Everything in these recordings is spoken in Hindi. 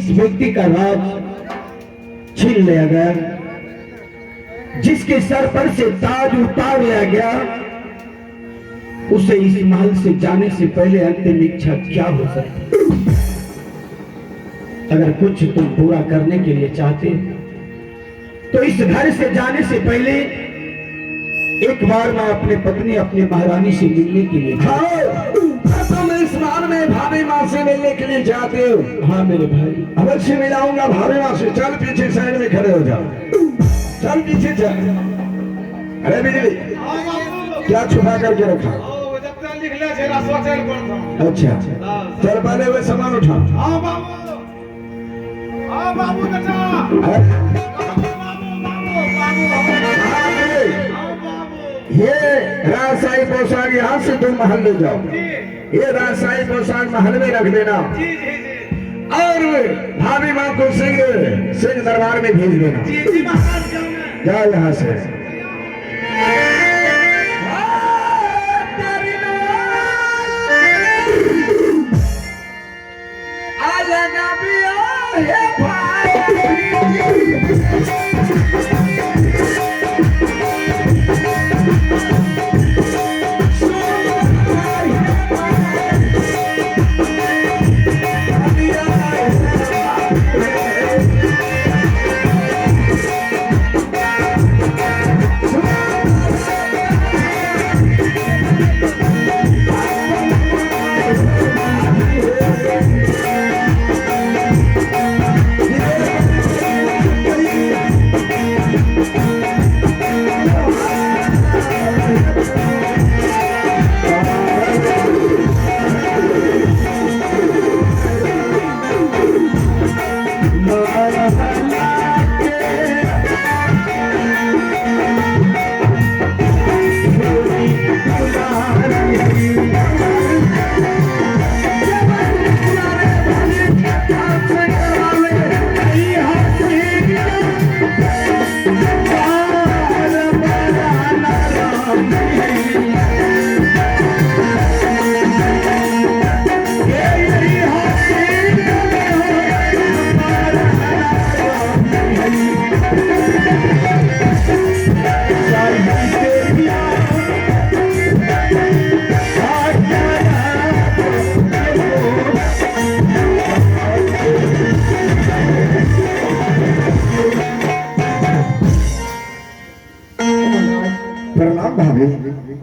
जिस व्यक्ति का राज छीन लिया गया, जिसके सर पर से ताज उतार लिया गया, उसे इस महल से जाने से पहले अंतिम इच्छा क्या हो सकती? अगर कुछ तुम पूरा करने के लिए चाहते तो इस घर से जाने से पहले एक बार मैं अपने पत्नी, अपनी महारानी से मिलने के लिए तुम इस बार में भाभी माँ से मिलने के लिए जाते हो? हाँ मेरे भाई, अवश्य मिलाऊंगा भाभी माँ से। चल पीछे साइड में खड़े हो जाओ, चल पीछे चल। अरे बिजली, क्या छुपा करके रखा? अच्छा, चल पहले वे सामान उठा। ये राजशाही पोशाक यहाँ से तुम महल ले जाओ। ये राजशाही पोशाक महल में रख देना और भाभी माँ को सिंह दरबार में भेज देना। जाओ यहाँ से।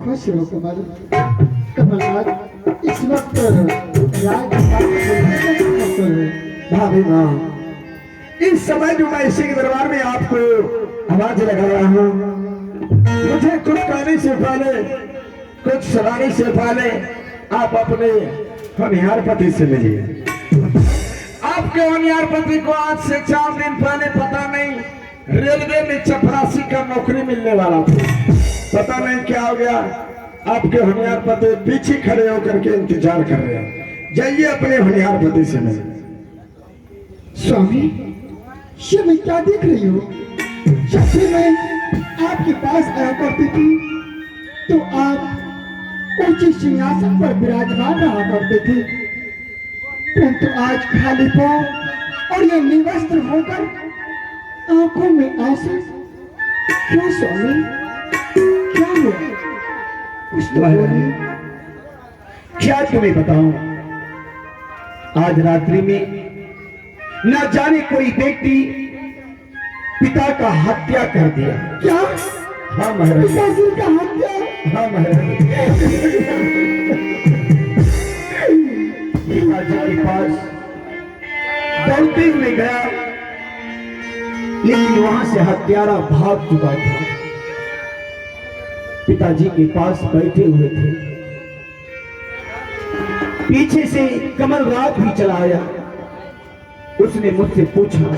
खुश हो कमलनाथ, इस वक्त भाभी माँ, इस समय जो मैं सिंह दरबार में आपको आवाज लगा रहा हूँ, मुझे कुछ कहने से पहले, कुछ सुनाने से पहले आप अपने होनहार पति से मिलिए। आपके होनहार पति को आज से 4 दिन पहले पता नहीं रेलवे में चपरासी का नौकरी मिलने वाला था। पता नहीं क्या हो गया, आपके होनहार पति पीछे खड़े होकर के इंतजार कर रहे हैं। जाइए अपने होनहार पति से मिलिए। स्वामी, ये मैं क्या देख रही हूँ? जब भी मैं आपके पास आया करती थी तो आप ऊंचे सिंहासन पर विराजमान रहा करते थे, परंतु आज खाली पांव और ये निवस्त्र होकर आंखों में आंसू क्यों स्वामी? क्या हुआ? कुछ तो बोलिए। क्या तुम्हें बताऊं, आज रात्रि में न जाने कोई व्यक्ति पिता का हत्या कर दिया। क्या? हाँ महाराज, पिताजी का हत्या? हाँ महाराज, पिताजी के पास दौड़ते हुए गया, लेकिन वहां से हत्यारा भाग चुका था। पिताजी के पास बैठे हुए थे, पीछे से कमलराज भी चला आया। उसने मुझसे पूछा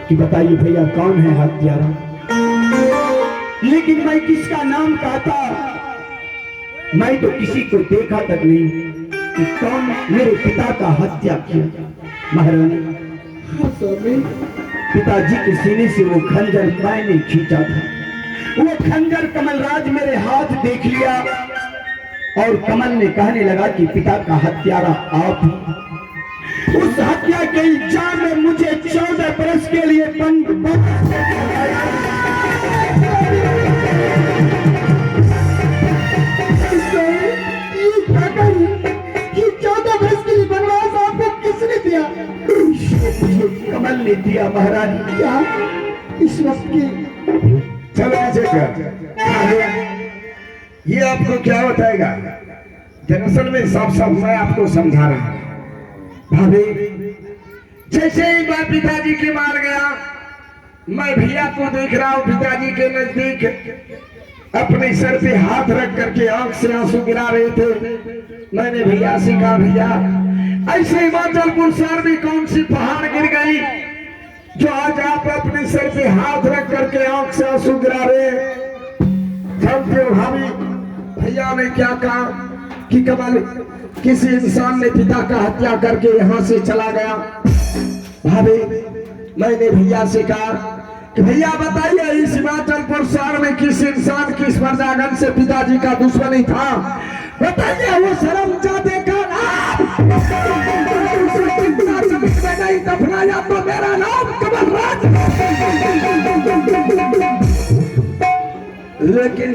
कि बताइए भैया कौन है हत्यारा, लेकिन मैं किसका नाम कहता? मैं तो किसी को देखा तक नहीं कि कौन मेरे पिता का हत्या किया। महारानी, पिताजी के सीने से वो खंजर मैंने खींचा था। वो खंजर कमलराज मेरे हाथ देख लिया और कमल ने कहने लगा कि पिता का हत्यारा आप हैं। उस हत्या के इल्जाम में मुझे 14 बरस के लिए बंद ये 14 वर्ष के लिए वनवास आपको किसने दिया? कमल ने दिया महारानी। क्या इस वक्त की चलो ऐसे कर, ये आपको क्या बताएगा? दरअसल में साफ साफ मैं आपको समझा रहा हूं भाभी। जैसे ही मैं पिताजी के मार गया, मैं भैया को देख रहा हूं पिताजी के नजदीक अपने सर पे हाथ रख करके आंख से आंसू गिरा रहे थे। मैंने भैया से कहा, भैया ऐसे हिमाचलपुर शहर में कौन सी पहाड़ गिर गई जो आज आप अपने सर पे हाथ रख करके आंख से आंसू गिरा रहे हैं? जानते हो भाभी, भैया ने क्या कहा कि कमल, किसी इंसान ने पिता का हत्या करके यहाँ से चला गया। भाभी मैंने भैया से कहा कि भैया बताइए, इस हिमाचलपुर शहर में किस इंसान किस मर्दागन से पिताजी का दुश्मनी था? बताइए, वो शर्मजादे का नाम नहीं दफनाया तो मेरा नाम कमलराज। लेकिन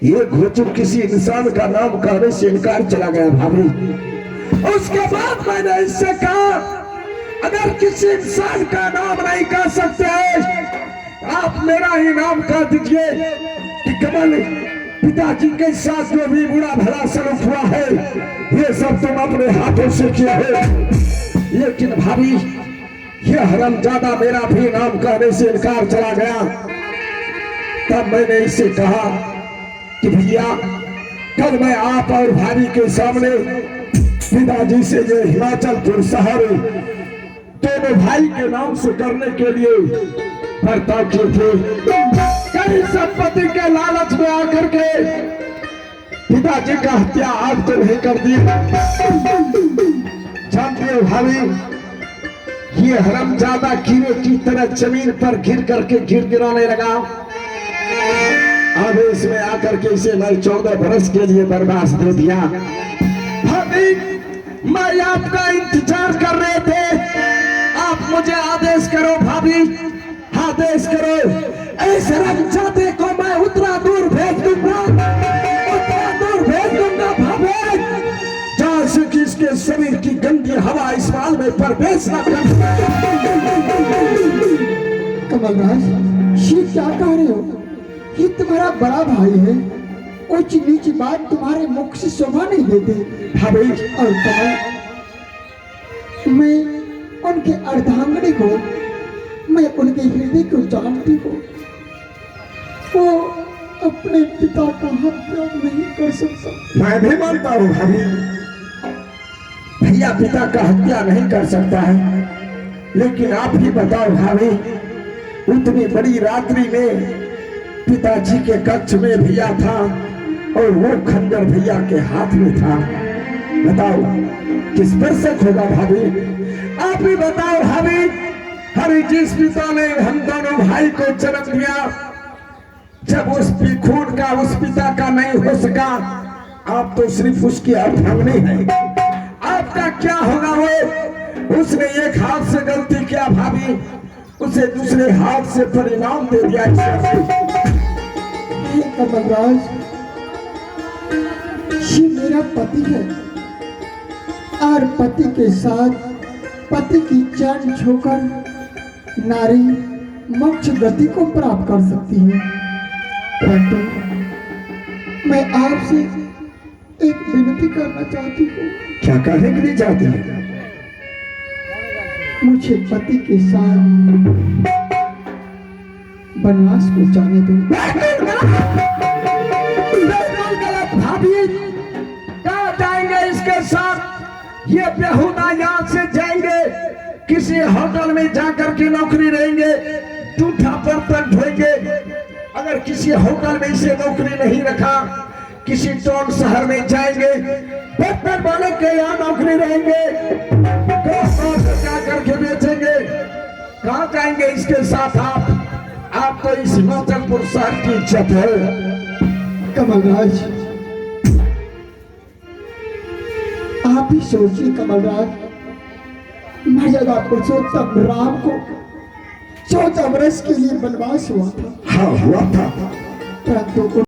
ये घोचू किसी इंसान का नाम कहने से इनकार चला गया भाभी। उसके बाद मैंने इससे कहा, अगर किसी इंसान का नाम नहीं कह सकते आप मेरा ही नाम कह दीजिए कि कमल, पिताजी के साथ जो भी बुरा भला सलूक हुआ है ये सब तुम अपने हाथों से किया है। लेकिन भाभी, ये हरामजादा मेरा भी नाम कहने से इनकार चला गया। तब मैंने इससे कहा कि भैया, कल मैं आप और भाभी के सामने पिताजी से ये हिमाचलपुर शहर दोनों भाई के नाम से करने के लिए बर्ताव किए थे। कई संपत्ति के लालच में आकर के पिताजी का हत्या आप तो नहीं कर दी। जानते हो भाभी, ये हरामजादा कीड़े की तरह जमीन पर गिर करके गिराने लगा। आवेश में आकर के इसे मैं 14 बरस के लिए बर्बाद दे दिया। भाभी, मैं आपका इंतजार कर रहे थे, आप मुझे आदेश करो भाभी, आदेश करो। ऐसे रमजादे को मैं उतना दूर भेज दूंगा, उतना दूर भेज दूंगा भाभी, जहां से कि इसके शरीर की गंदी हवा इस माल में प्रवेश न कर। कमलराज, ये क्या कह रहे हो? ये तुम्हारा बड़ा भाई है, ऊंची नीची बात तुम्हारे मुख से शोभा नहीं देते भाभी। और कमल, मैं उनके अर्धांगनी को, मैं उनके हृदय को जानती हूँ। वो अपने पिता का हत्या नहीं कर सकता। मैं भी मानता हूँ भाभी, भैया पिता का हत्या नहीं कर सकता है। लेकिन आप ही बताओ भाभी, उतनी बड़ी रात्रि में पिताजी के कक्ष में भैया था और वो खंजर भैया के हाथ में था। बताओ किस पर शक होगा भाभी? आप ही बताओ भाभी। हरि जिस पिता ने हम दोनों भाई को जन्म दिया, जब उस खून का उस पिता का नहीं हो सका, आप तो सिर्फ उसकी अर्धांगिनी है। आपका क्या होगा? वो उसने एक हाथ से गलती किया भाभी, उसे दूसरे हाथ से परिणाम दे दिया। कमलराज, ये मेरा पति है और पति के साथ पति की चरण छूकर नारी मोक्ष गति को प्राप्त कर सकती है। परंतु मैं आपसे एक विनती करना चाहती हूँ। क्या कहने के लिए चाहती है? मुझे पति के साथ वनवास को जाने दो। गलत भाभी, कहाँ जाएंगे इसके साथ? ये बेहुदा यहाँ से जाएंगे, किसी होटल में जाकर के नौकरी रहेंगे, जूठा बर्तन धोएंगे। अगर किसी होटल में इसे नौकरी नहीं रखा, किसी टाउन शहर में जाएंगे, बर्तन वाले के यहाँ नौकरी रहेंगे, जाकर के बेचेंगे। कहाँ जाएंगे इसके साथ आप तो इस हिमाचलपुर शहर की इज्जत है। कमलराज, आप ही सोचिए कमलराज, मर्यादा पुरुषोत्तम राम को 14 वर्ष के लिए वनवास हुआ था, हाँ हुआ था। परंतु